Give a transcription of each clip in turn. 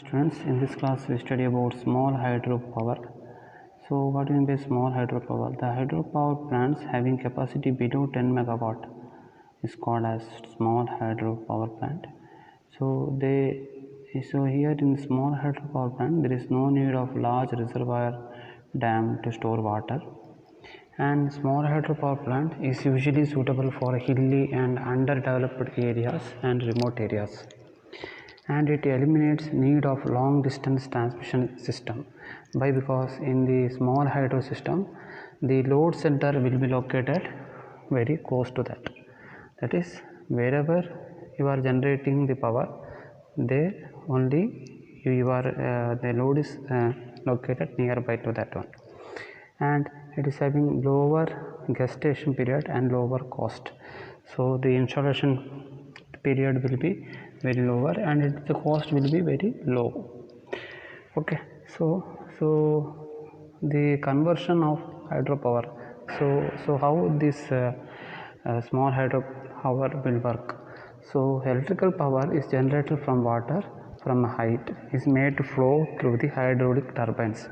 Students, in this class we study about small hydropower. So what do you mean by small hydropower? The hydropower plants having capacity below 10 megawatt is called as small hydropower plant. So here in small hydropower plant there is no need of large reservoir dam to store water, and small hydropower plant is usually suitable for hilly and underdeveloped areas and remote areas, and it eliminates need of long distance transmission system because in the small hydro system the load center will be located very close to that is wherever you are generating the power, there only the load is located nearby to that one, and it is having lower gestation period and lower cost. So the installation period will be very lower and the cost will be very low. Okay, so the conversion of hydropower, so how this small hydropower will work. So electrical power is generated from water from a height is made to flow through the hydraulic turbines,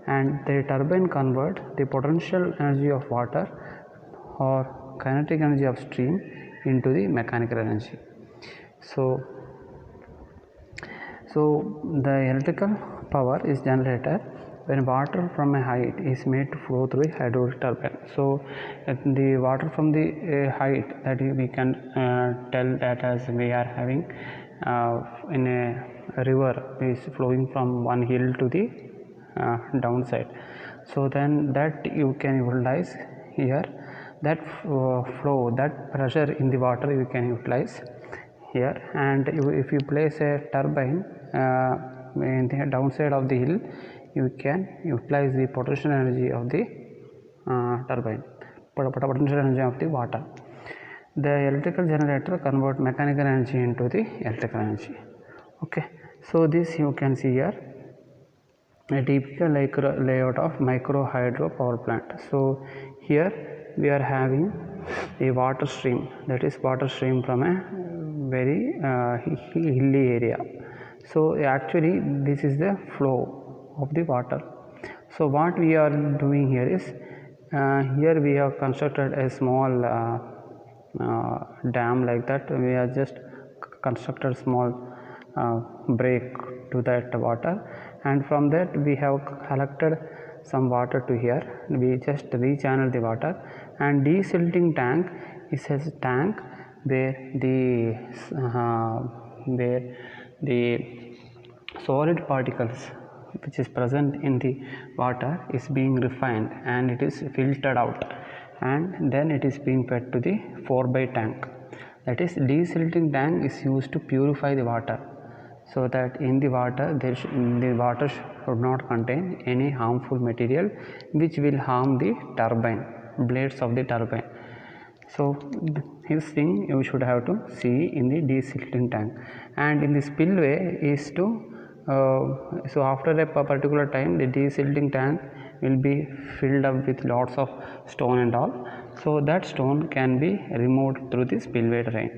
and the turbine convert the potential energy of water or kinetic energy of stream into the mechanical energy. So the electrical power is generated when water from a height is made to flow through a hydraulic turbine. So the water from the height that we can tell that as we are having in a river is flowing from one hill to the downside. So then that you can utilize here, that flow, that pressure in the water you can utilize here, and if you place a turbine in the downside of the hill, you can utilize the potential energy of the turbine, potential energy of the water. The electrical generator convert mechanical energy into the electrical energy. Okay, so this you can see here a typical layout of micro hydro power plant. So here we are having a water stream, that is water stream from a very hilly area. So actually this is the flow of the water. So what we are doing here is here we have constructed a small dam like that. We have just constructed small break to that water, and from that we have collected some water to here. We just rechannel the water, and desilting tank is a tank where the solid particles which is present in the water is being refined and it is filtered out, and then it is being fed to the 4x tank. That is, desilting tank is used to purify the water, so that in the water the water should not contain any harmful material which will harm the turbine blades of the turbine. So this thing you should have to see in the desilting tank. And in the spillway is to so after a particular time the desilting tank will be filled up with lots of stone and all, so that stone can be removed through the spillway drain.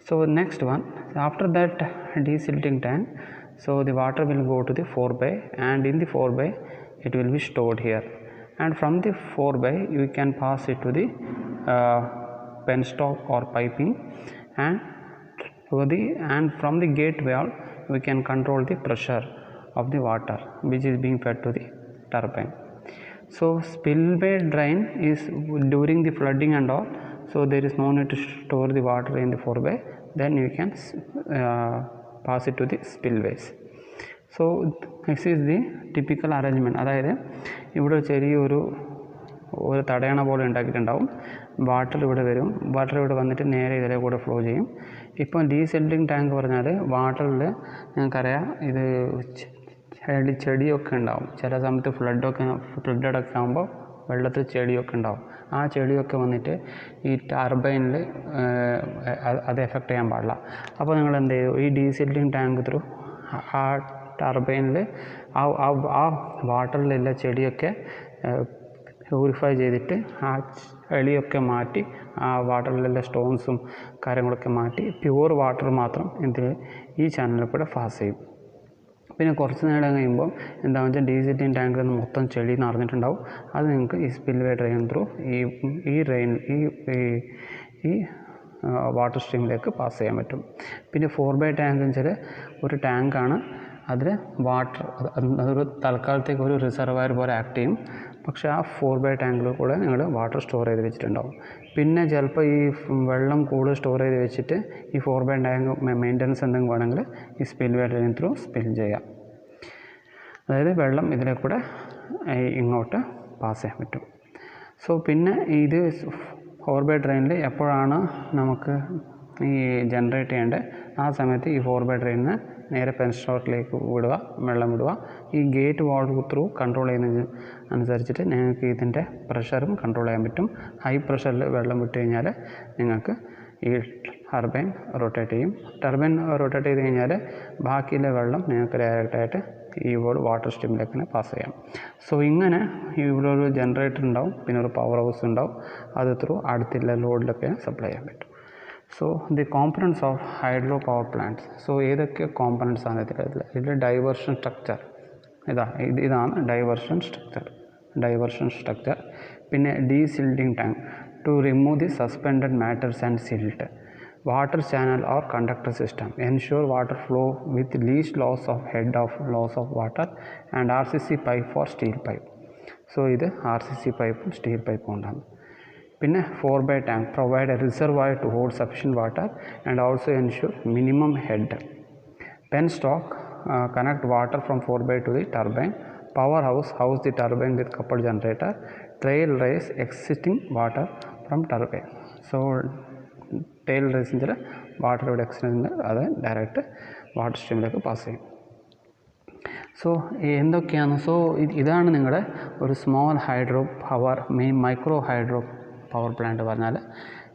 So next one, after that desilting tank, so the water will go to the 4x, and in the 4x it will be stored here, and from the 4x you can pass it to the penstock or piping, and from the gate valve we can control the pressure of the water which is being fed to the turbine. So spillway drain is during the flooding and all, so there is no need to store the water in the 4x, then you can pass it to the spillways. So this is the typical arrangement. അതായത് ഇവിടെ ചെറിയൊരു തടയണ പോലെ ഉണ്ടാക്കിയിട്ടുണ്ടാവും, water ഇവിടെ വരും, water ഇവിടെ വന്നിട്ട് നേരെ ഇതിലെ കൂടെ ഫ്ലോ ചെയ്യും. ഇപ്പം ഡീസെൽറ്റിംഗ് ടാങ്ക് പറഞ്ഞാൽ വാട്ടറിൽ നിങ്ങൾക്കറിയാം ഇത് ചെടിയൊക്കെ ഉണ്ടാവും, ചില സമയത്ത് ഫ്ലഡൊക്കെ ആകുമ്പോൾ വെള്ളത്തിൽ ചെടിയൊക്കെ ഉണ്ടാവും. ആ ചെടിയൊക്കെ വന്നിട്ട് ഈ ടർബൈനിൽ അത് എഫക്റ്റ് ചെയ്യാൻ പാടില്ല. അപ്പോൾ നിങ്ങൾ എന്ത് ചെയ്യും, ഈ ഡീസെൽറ്റിംഗ് ടാങ്ക് ത്രൂ ആ ടർബൈനിൽ ആ വാട്ടറിലുള്ള ചെടിയൊക്കെ പ്യൂരിഫൈ ചെയ്തിട്ട് ആ ചെളിയൊക്കെ മാറ്റി ആ വാട്ടറിലുള്ള സ്റ്റോൺസും കാര്യങ്ങളൊക്കെ മാറ്റി പ്യുവർ വാട്ടർ മാത്രം ഈ ചാനലിൽ കൂടെ പാസ് ചെയ്യും. പിന്നെ കുറച്ച് നേരം കഴിയുമ്പോൾ എന്താണെന്ന് വെച്ചാൽ ഡീസെറ്റിംഗ് ടാങ്കിൽ നിന്ന് മൊത്തം ചെളി നിറഞ്ഞിട്ടുണ്ടാവും. അത് നിങ്ങൾക്ക് ഈ സ്പിൽവേ ഡ്രെയിൻ ത്രൂ ഈ വാട്ടർ സ്ട്രീമിലേക്ക് പാസ് ചെയ്യാൻ പറ്റും. പിന്നെ 4x ടാങ്ക് എന്ന് വെച്ചാൽ ഒരു ടാങ്കാണ്, അതിൽ വാട്ടർ അതൊരു തൽക്കാലത്തേക്ക് ഒരു റിസർവയർ പോലെ ആക്ട് ചെയ്യും. പക്ഷേ ആ 4x ടാങ്കിൽ കൂടെ നിങ്ങൾ വാട്ടർ സ്റ്റോർ ചെയ്ത് വെച്ചിട്ടുണ്ടാവും. പിന്നെ ചിലപ്പോൾ ഈ വെള്ളം കൂടുതൽ സ്റ്റോർ ചെയ്ത് വെച്ചിട്ട് ഈ 4x ടാങ്ക് മെയിൻ്റനൻസ് എന്തെങ്കിലും വേണമെങ്കിൽ ഈ സ്പിൽവേ ഡ്രെയിൻ ത്രൂ സ്പിൽ ചെയ്യാം. അതായത് വെള്ളം ഇതിലെ കൂടെ ഇങ്ങോട്ട് പാസ് ചെയ്യാൻ പറ്റും. സോ പിന്നെ ഇത് 4x ഡ്രെയിനിൽ എപ്പോഴാണ് നമുക്ക് ഈ ജനറേറ്റ് ചെയ്യേണ്ടത്, ആ സമയത്ത് ഈ 4x ഡ്രെയിനിന് നേരെ പെൻസ്റ്റോക്കിലേക്ക് വെള്ളം വിടുക. ഈ ഗേറ്റ് വാൾവ് ത്രൂ കൺട്രോൾ ചെയ്യുന്നതിന് അനുസരിച്ചിട്ട് നിങ്ങൾക്ക് ഇതിൻ്റെ പ്രഷറും കൺട്രോൾ ചെയ്യാൻ പറ്റും. ഹൈ പ്രഷറിൽ വെള്ളം വിട്ട് കഴിഞ്ഞാൽ നിങ്ങൾക്ക് ഈ ടർബൈൻ റൊട്ടേറ്റ് ചെയ്യും. ടർബൈൻ റൊട്ടേറ്റ് ചെയ്ത് കഴിഞ്ഞാൽ ബാക്കിയുള്ള വെള്ളം നിങ്ങൾക്ക് ഡയറക്റ്റായിട്ട് ഈ വാട്ടർ സ്ട്രീമിലേക്ക് പാസ് ചെയ്യാം. സോ ഇങ്ങനെ ഇവിടെ ഒരു ജനറേറ്റർ ഉണ്ടാവും, പിന്നെ ഒരു പവർ ഹൗസ് ഉണ്ടാവും, അത് ത്രൂ അടുത്തുള്ള ലോഡിലൊക്കെ സപ്ലൈ ചെയ്യാൻ പറ്റും. So the components of hydro power plants. So ഏതൊക്കെ കോമ്പണൻസ് ആണ് ഇതിൽ ഡൈവേർഷൻ സ്ട്രക്ചർ ഇതാണ് ഡൈവേർഷൻ സ്ട്രക്ചർ. പിന്നെ desilting tank to remove the suspended matters and silt. Water channel or conductor system ensure water flow with least loss of water, and RCC pipe for steel pipe. So ഇത് RCC പൈപ്പും steel പൈപ്പും ഉണ്ടാകും. പിന്നെ 4x tank provide a reservoir to hold sufficient water and also ensure minimum head. Penstock connect water from 4x to the turbine. Powerhouse house the turbine with coupled generator. Trail raise existing water from turbine. So tail റേസിൻ്റെ water ഇവിടെ extend അത് direct water സ്ട്രീമിലേക്ക് pass ചെയ്യും. So എന്തൊക്കെയാണ്? So ഇതാണ് നിങ്ങളുടെ ഒരു small hydro power micro hydro power plant പറഞ്ഞാൽ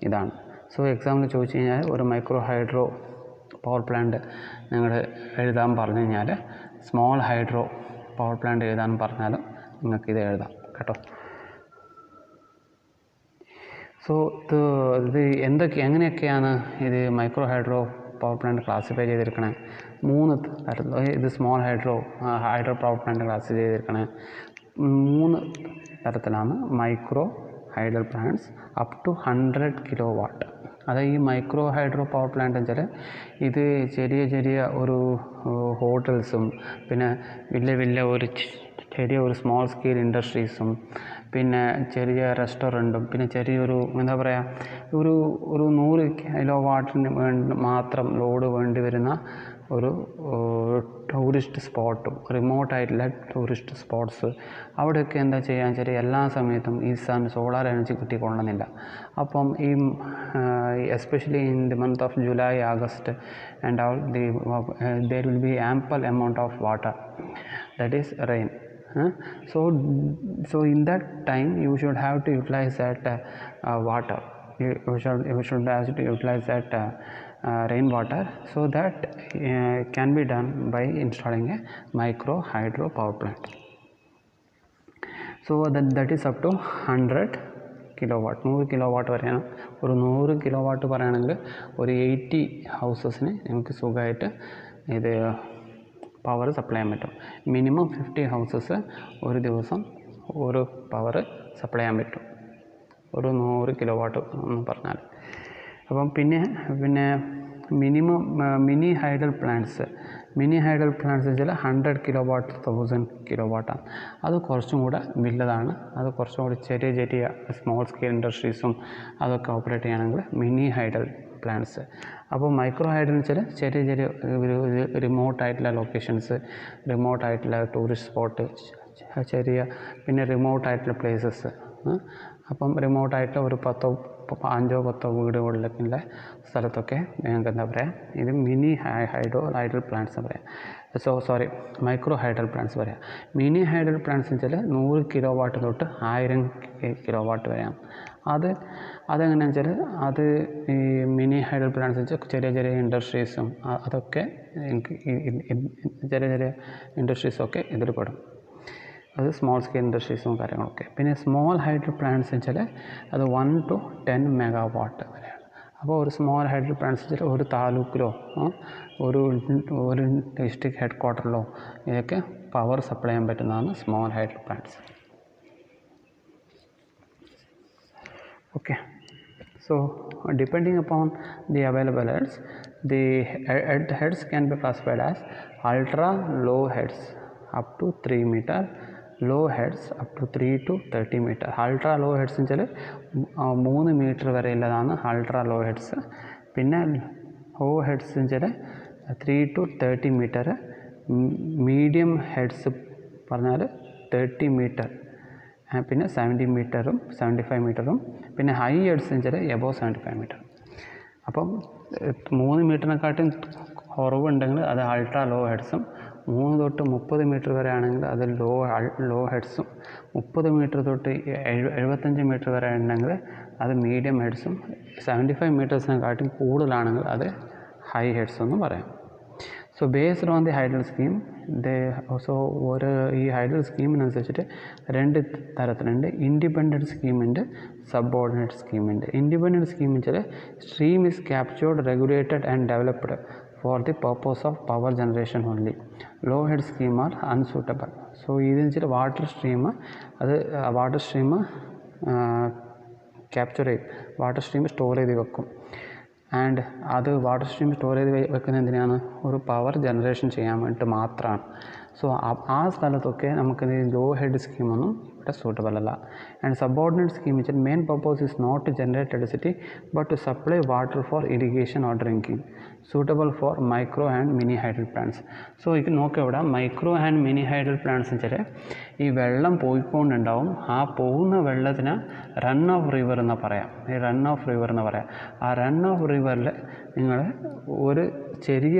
ഇതാണ്. സോ എക്സാമിന് ചോദിച്ചു കഴിഞ്ഞാൽ ഒരു മൈക്രോ ഹൈഡ്രോ പവർ പ്ലാന്റ് നിങ്ങൾ എഴുതാൻ പറഞ്ഞു കഴിഞ്ഞാൽ സ്മോൾ ഹൈഡ്രോ പവർ പ്ലാന്റ് എഴുതാൻ പറഞ്ഞാലും നിങ്ങൾക്കിത് എഴുതാം കേട്ടോ. സോ ഇത് എങ്ങനെയൊക്കെയാണ് ഇത് micro hydro power plant classify ചെയ്തിരിക്കണേ? 3 തരത്തിൽ. ഇത് small hydro power plant classify ചെയ്തിരിക്കണേ 3 തരത്തിലാണ്. Micro hydro plants up to 100 kW. അതായത് ഈ മൈക്രോ ഹൈഡ്രോ പവർ പ്ലാന്റ് വെച്ചാൽ ഇത് ചെറിയ ഒരു ഹോട്ടൽസും പിന്നെ വലിയ ഒരു സ്മോൾ സ്കെയിൽ ഇൻഡസ്ട്രീസും പിന്നെ ചെറിയ റെസ്റ്റോറൻറ്റും പിന്നെ ചെറിയൊരു എന്താ പറയുക ഒരു 100 kW മാത്രം ലോഡ് വേണ്ടി വരുന്ന ഒരു ടൂറിസ്റ്റ് സ്പോട്ടും റിമോട്ടായിട്ടുള്ള ടൂറിസ്റ്റ് സ്പോട്ട്സ് അവിടെയൊക്കെ എന്താ ചെയ്യാൻ വെച്ചാൽ എല്ലാ സമയത്തും ഈ സോളാർ എനർജി കിട്ടിക്കൊള്ളണമെന്നില്ല. അപ്പം ഈ especially in the month of July August and all there will be ample amount of water, that is rain. So in that time you should have to utilize that water. You should have to utilize that rainwater, so that can be done by installing a micro hydro power plant. So that is up to 100 kW. 100 kW വരെയാണ്. ഒരു 100 kW പറയുകയാണെങ്കിൽ ഒരു 80 ഹൗസസിന് നമുക്ക് സുഖമായിട്ട് ഇത് power supply ചെയ്യാൻ പറ്റും. Minimum 50 houses ഒരു ദിവസം ഒരു പവർ സപ്ലൈ ചെയ്യാൻ പറ്റും, ഒരു 100 kW എന്ന് പറഞ്ഞാൽ. അപ്പം പിന്നെ മിനിമം മിനി ഹൈഡൽ പ്ലാന്റ്സ് വെച്ചാൽ 100 kW 1000 kW ആണ്. അത് കുറച്ചും കൂടെ വലുതാണ്. അത് കുറച്ചും കൂടി ചെറിയ സ്മോൾ സ്കെയിൽ ഇൻഡസ്ട്രീസും അതൊക്കെ ഓപ്പറേറ്റ് ചെയ്യുകയാണെങ്കിൽ മിനി ഹൈഡൽ പ്ലാന്റ്സ്. അപ്പോൾ മൈക്രോ ഹൈഡൽ എന്ന് വെച്ചാൽ ചെറിയ റിമോട്ടായിട്ടുള്ള ലൊക്കേഷൻസ്, റിമോട്ടായിട്ടുള്ള ടൂറിസ്റ്റ് സ്പോട്ട്, പിന്നെ റിമോട്ടായിട്ടുള്ള പ്ലേസസ്. അപ്പം റിമോട്ടായിട്ടുള്ള ഒരു 5-10 വീടുകളിലൊക്കെയുള്ള സ്ഥലത്തൊക്കെ നിങ്ങൾക്ക് എന്താ പറയുക, ഇത് മിനി ഹൈഡൽ പ്ലാന്റ്സ് പറയാം. മൈക്രോ ഹൈഡൽ പ്ലാന്റ്സ് പറയാം. മിനി ഹൈഡൽ പ്ലാന്റ്സ് എന്ന് വെച്ചാൽ 100 kW തൊട്ട് 1000 kW വരെയാണ്. അതെങ്ങനെയാണെന്ന് വെച്ചാൽ അത് ഈ മിനി ഹൈഡൽ പ്ലാന്റ്സ് വെച്ചാൽ ചെറിയ ഇൻഡസ്ട്രീസും അതൊക്കെ ചെറിയ ഇൻഡസ്ട്രീസൊക്കെ ഇതിൽ പെടും. അത് സ്മോൾ സ്കെയിൽ ഇൻഡസ്ട്രീസും കാര്യങ്ങളൊക്കെ. പിന്നെ സ്മോൾ ഹൈഡൽ പ്ലാന്റ്സ് വെച്ചാൽ അത് 1 to 10 MW വരെയാണ്. അപ്പോൾ ഒരു സ്മോൾ ഹൈഡ്രോ പ്ലാന്റ്സ് ഒരു താലൂക്കിലോ ഒരു ഡിസ്ട്രിക്ട് ഹെഡ് ക്വാർട്ടറിലോ ഇതൊക്കെ പവർ സപ്ലൈ ചെയ്യാൻ പറ്റുന്നതാണ് small hydro plants. Okay, so depending upon the available heads, the heads can be classified as ultra low heads up to 3 meter, low heads up to 3 to 30 meter. Ultra low heads എന്ന് വെച്ചാൽ 3 metre വരെ ഉള്ളതാണ് ultra low heads. പിന്നെ ഹോ heads എന്ന് വെച്ചാൽ 3 to 30 metre. Medium heads പറഞ്ഞാൽ 30 metre, പിന്നെ 70 മീറ്ററും 75 മീറ്ററും, പിന്നെ ഹൈ ഹെഡ്സ് എന്ന് വെച്ചാൽ എബോവ് 75 മീറ്റർ. അപ്പം 3 മീറ്ററിനെക്കാട്ടും കുറവുണ്ടെങ്കിൽ അത് അൾട്രാ ലോ ഹെഡ്സും, 3 തൊട്ട് 30 മീറ്റർ വരെ ആണെങ്കിൽ അത് ലോ ഹെഡ്സും, 30 മീറ്റർ തൊട്ട് 75 മീറ്റർ വരെ ഉണ്ടെങ്കിൽ അത് മീഡിയം ഹെഡ്സും, 75 മീറ്റേഴ്സിനെക്കാട്ടും കൂടുതലാണെങ്കിൽ അത് ഹൈ ഹെഡ്സ് എന്ന് പറയാം. So based on the hydral scheme ഒരു ഈ ഹൈഡ്രൽ സ്കീമിനനുസരിച്ചിട്ട് 2 തരത്തിലുണ്ട്. ഇൻഡിപെൻഡൻറ്റ് സ്കീമുണ്ട്, സബോർഡിനേറ്റ് സ്കീമുണ്ട്. ഇൻഡിപെൻഡൻറ്റ് സ്കീം വെച്ചാൽ stream is captured, regulated and developed for the purpose of power generation only. Low head scheme are unsuitable. So ഇതെന്ന് വെച്ചാൽ വാട്ടർ സ്ട്രീം ക്യാപ്ചർ ചെയ്യും, വാട്ടർ സ്ട്രീം സ്റ്റോർ ചെയ്ത് വെക്കും. ആൻഡ് അത് വാട്ടർ സ്ട്രീം സ്റ്റോർ ചെയ്ത് വെക്കുന്നത് എന്തിനാണ്? ഒരു പവർ ജനറേഷൻ ചെയ്യാൻ വേണ്ടിയിട്ട് മാത്രമാണ്. സോ ആ സ്ഥലത്തൊക്കെ നമുക്ക് ലോ ഹെഡ് സ്കീമൊന്നും ഇവിടെ സൂട്ടബിൾ അല്ല. ആൻഡ് സബോർഡിനേറ്റ് സ്കീം വെച്ചാൽ main purpose is not to generate electricity but to supply water for irrigation or drinking, suitable for micro and mini hydel plants. So ഇത് നോക്കുക, ഇവിടെ micro and mini hydel plants വെച്ചാൽ ഈ വെള്ളം പോയിക്കൊണ്ടുണ്ടാവും. ആ പോകുന്ന വെള്ളത്തിന് റൺ ഓഫ് റിവർ എന്ന് പറയാം. ഈ റൺ ഓഫ് റിവർ എന്ന് പറയാം. ആ റൺ ഓഫ് റിവറിൽ നിങ്ങൾ ഒരു ചെറിയ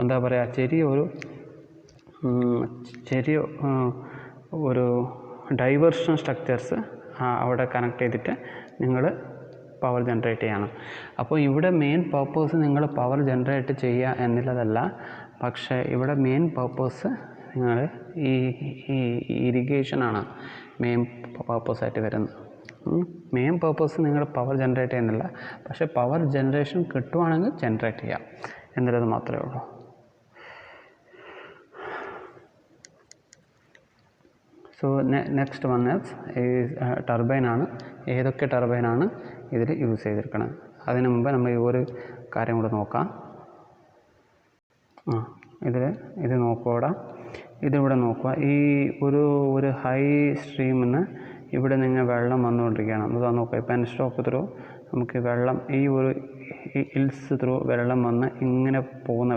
എന്താ പറയുക, ചെറിയ ഒരു ഡൈവേർഷൻ സ്ട്രക്ചേഴ്സ് അവിടെ കണക്ട് ചെയ്തിട്ട് നിങ്ങൾ പവർ ജനറേറ്റ് ചെയ്യണം. അപ്പോൾ ഇവിടെ മെയിൻ പർപ്പസ് നിങ്ങൾ പവർ ജനറേറ്റ് ചെയ്യുക എന്നുള്ളതല്ല, പക്ഷേ ഇവിടെ മെയിൻ പർപ്പസ് നിങ്ങൾ ഈ ഇറിഗേഷനാണ് മെയിൻ പർപ്പസായിട്ട് വരുന്നത്. മെയിൻ പർപ്പസ് നിങ്ങൾ പവർ ജനറേറ്റ് ചെയ്യുന്നില്ല, പക്ഷേ പവർ ജനറേഷൻ കിട്ടുവാണെങ്കിൽ ജനറേറ്റ് ചെയ്യാം എന്നുള്ളത് മാത്രമേ ഉള്ളൂ. സോ നെക്സ്റ്റ് വൺ ഈസ് ടർബൈനാണ്. ഏതൊക്കെ ടർബൈനാണ് ഇതിൽ യൂസ് ചെയ്തിരിക്കുന്നത്? അതിന് മുമ്പ് നമ്മൾ ഈ ഒരു കാര്യം കൂടെ നോക്കാം. ഇത് നോക്കുക, ഇതിവിടെ നോക്കുക. ഈ ഒരു ഹൈ സ്ട്രീമിൽ ഇവിടെ നിങ്ങൾ വെള്ളം വന്നുകൊണ്ടിരിക്കുകയാണ്. അത് നോക്കുക, പെൻ സ്റ്റോക്ക് ത്രൂ നമുക്ക് വെള്ളം ഈ ഹിൽസ് ത്രൂ വെള്ളം വന്ന് ഇങ്ങനെ പോകുന്ന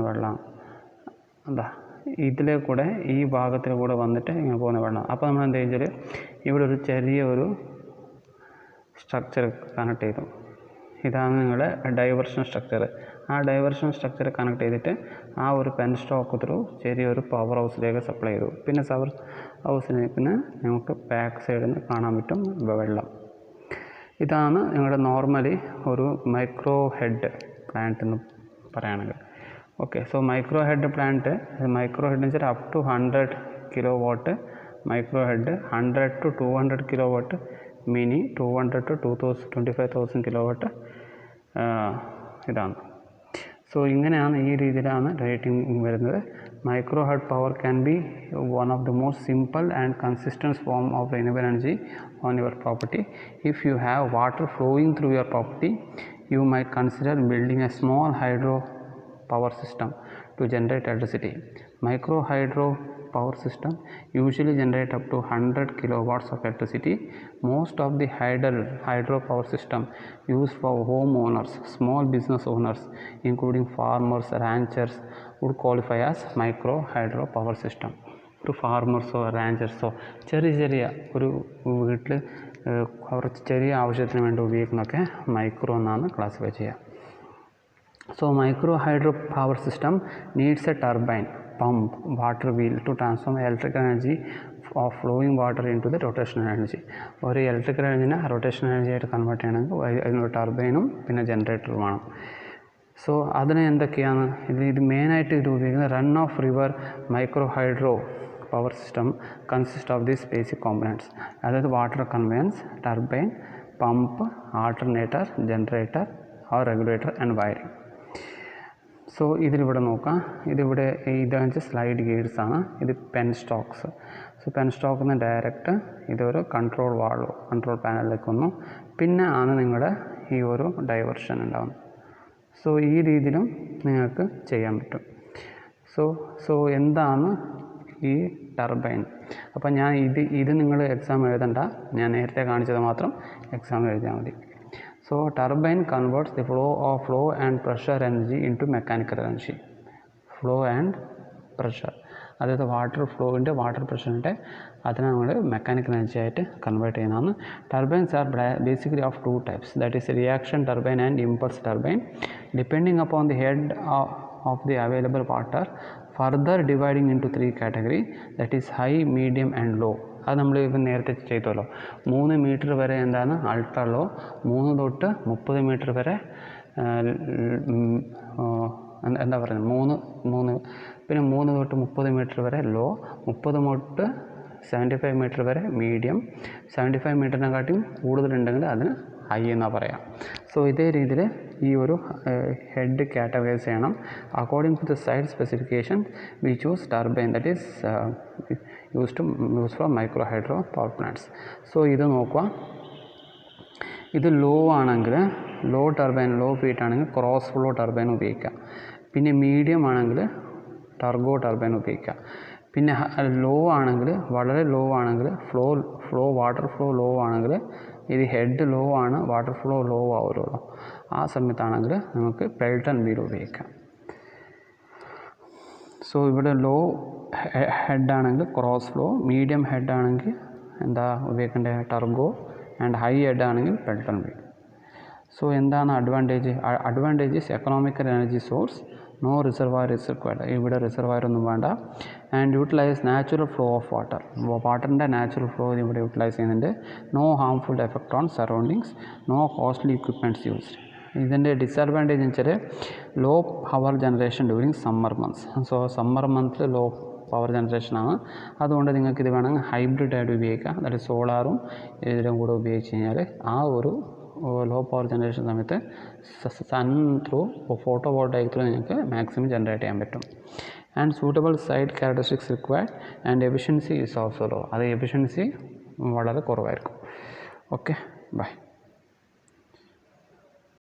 വെള്ളമാണ്, എന്താ ഇതിലെ കൂടെ ഈ ഭാഗത്തിൽ കൂടെ വന്നിട്ട് ഇങ്ങനെ പോകുന്ന വെള്ളം. അപ്പോൾ നമ്മൾ എന്താ വെച്ചാൽ ഇവിടെ ഒരു ചെറിയൊരു സ്ട്രക്ചർ കണക്ട് ചെയ്തു. ഇതാണ് നിങ്ങളുടെ ഡൈവേർഷൻ സ്ട്രക്ചർ. ആ ഡൈവേർഷൻ സ്ട്രക്ചർ കണക്ട് ചെയ്തിട്ട് ആ ഒരു പെൻ സ്റ്റോക്ക് ത്രൂ ചെറിയൊരു പവർ ഹൗസിലേക്ക് സപ്ലൈ ചെയ്തു. പിന്നെ പവർ ഹൗസിലേക്ക് നമുക്ക് ബാക്ക് സൈഡിൽ നിന്ന് കാണാൻ പറ്റും വെള്ളം. ഇതാണ് നിങ്ങളുടെ നോർമലി ഒരു മൈക്രോ ഹെഡ് പ്ലാന്റ് എന്ന് പറയുകയാണെങ്കിൽ. Okay, so micro head plant, micro head എന്ന് വെച്ചാൽ up to 100 kilowatt micro head, 100 to 200 kilowatt mini, 200 to 25,000 kilowatt ഇതാണ്. സോ ഇങ്ങനെയാണ്, ഈ രീതിയിലാണ് റേറ്റിംഗ് വരുന്നത്. Micro head power can be one of the most simple and consistent form of renewable energy on your property. If you have water flowing through your property, you might consider building a small hydro power system to generate electricity. Micro hydro power system usually generate up to 100 kilowatts of electricity. Most of the hydro power system used for homeowners, small business owners, including farmers, ranchers, would qualify as micro hydro power system. ഒരു ഫാർമേഴ്സോ റാഞ്ചേഴ്സോ ചെറിയ ഒരു വീട്ടിൽ കുറച്ച് ചെറിയ ആവശ്യത്തിന് വേണ്ടി ഉപയോഗിക്കുന്നതൊക്കെ micro എന്നാണ് ക്ലാസിഫൈ ചെയ്യുക. So micro hydro power system needs a turbine, pump, water wheel to transform electrical energy of flowing water into the rotational energy. ഒരു ഇലക്ട്രിക്കൽ എനർജിനെ റൊട്ടേഷണൽ എനർജി ആയിട്ട് കൺവേർട്ട് ചെയ്യണമെങ്കിൽ അതിനൊരു ടർബൈനും പിന്നെ ജനറേറ്ററും വേണം. സോ അതിന് എന്തൊക്കെയാണ് ഇത് മെയിനായിട്ട് ഇത് ഉപയോഗിക്കുന്നത്? Run of river micro hydro power system consist of these basic components, അതായത് water conveyance, turbine, pump, alternator, generator or regulator and wiring. So ഇതിലിവിടെ നോക്കാം, ഇതിവിടെ ഇതെന്ന് വെച്ചാൽ സ്ലൈഡ് ഗിയേഴ്സ് ആണ്, ഇത് പെൻ സ്റ്റോക്സ്. സോ പെൻ സ്റ്റോക്കിൽ നിന്ന് ഡയറക്റ്റ് ഇതൊരു കൺട്രോൾ വാൾവ് കൺട്രോൾ പാനലിലേക്ക് വന്നു, പിന്നെ ആണ് നിങ്ങളുടെ ഈ ഒരു ഡൈവേർഷൻ ഉണ്ടാകുന്നത്. സോ ഈ രീതിയിലും നിങ്ങൾക്ക് ചെയ്യാൻ പറ്റും. സോ എന്താണ് ഈ ടർബൈൻ? അപ്പോൾ ഞാൻ ഇത് നിങ്ങൾ എക്സാം എഴുതണ്ട, ഞാൻ നേരത്തെ കാണിച്ചത് മാത്രം എക്സാം എഴുതിയാൽ മതി. So turbine converts the flow and pressure energy into mechanical energy. Flow and pressure, അതായത് വാട്ടർ പ്രഷറിൻ്റെ അതിനെ നമ്മൾ മെക്കാനിക്കൽ എനർജി ആയിട്ട് കൺവേർട്ട് ചെയ്യുന്നതാണ്. Turbines are basically of two types, that is reaction turbine and impulse turbine. Depending upon the head of the available water, further dividing into 3 category, that is high, medium and low. അത് നമ്മൾ ഇപ്പം നേരത്തെ ചെയ്തല്ലോ. 3 metre വരെ എന്താണ് ultra low, 3 തൊട്ട് 30 metre വരെ എന്താ പറയുന്നത് 3 പിന്നെ 3 തൊട്ട് 30 മീറ്റർ വരെ ലോ, 30 തൊട്ട് 75 മീറ്റർ വരെ മീഡിയം, 75 മീറ്ററിനെക്കാട്ടിയും കൂടുതലുണ്ടെങ്കിൽ അതിന് ഹൈ എന്നാണ് പറയാം. സോ ഇതേ രീതിയിൽ ഈ ഒരു ഹെഡ് കാറ്റഗറൈസ് ചെയ്യണം. According to the site specification we choose turbine, that is use for micro hydro power plants. So ഇത് നോക്കുക, ഇത് ലോ ആണെങ്കിൽ ലോ ടർബൈൻ, ലോ ഫീറ്റ് ആണെങ്കിൽ ക്രോസ് ഫ്ലോ ടർബൈൻ ഉപയോഗിക്കാം. പിന്നെ മീഡിയം ആണെങ്കിൽ ടർബോ ടർബൈൻ ഉപയോഗിക്കാം. പിന്നെ ലോ ആണെങ്കിൽ, വളരെ ലോ ആണെങ്കിൽ, വാട്ടർ ഫ്ലോ ലോ ആണെങ്കിൽ, ഇത് ഹെഡ് ലോ ആണ്, വാട്ടർ ഫ്ലോ ലോ ആവുമല്ലോ, ആ സമയത്താണെങ്കിൽ നമുക്ക് പെൽട്ടൺ വീൽ ഉപയോഗിക്കാം. സോ ഇവിടെ ലോ ഹെഡ് ആണെങ്കിൽ ക്രോസ് ഫ്ലോ, മീഡിയം ഹെഡ് ആണെങ്കിൽ എന്താ ഉപയോഗിക്കേണ്ടത് ടർബോ, ആൻഡ് ഹൈ ഹെഡ് ആണെങ്കിൽ പെൽട്ടൺ വീൽ. സോ എന്താണ് advantages? Economical energy source, no reservoir is required, ഇവിടെ റിസർവയർ ഒന്നും വേണ്ട. And utilise natural flow of വാട്ടറിൻ്റെ നാച്ചുറൽ ഫ്ലോ ഇവിടെ യൂട്ടിലൈസ് ചെയ്യുന്നുണ്ട്. No harmful effect on surroundings, no costly equipments used. ഇതിൻ്റെ disadvantage എന്ന് വെച്ചാൽ low power generation during summer months. So summer മന്തിൽ ലോ പവർ ജനറേഷനാണ്, അതുകൊണ്ട് നിങ്ങൾക്ക് ഇത് വേണമെങ്കിൽ ഹൈബ്രിഡ് ആയിട്ട് ഉപയോഗിക്കാം. അതായത് സോളാറും ഇതിലും കൂടെ ഉപയോഗിച്ച് കഴിഞ്ഞാൽ ആ ഒരു ലോ പവർ ജനറേഷൻ സമയത്ത് sun through photovoltaic through നിങ്ങൾക്ക് മാക്സിമം ജനറേറ്റ് ചെയ്യാൻ പറ്റും. And suitable site characteristics required and efficiency is also low, അത് എഫിഷ്യൻസി വളരെ കുറവായിരിക്കും. Okay, by.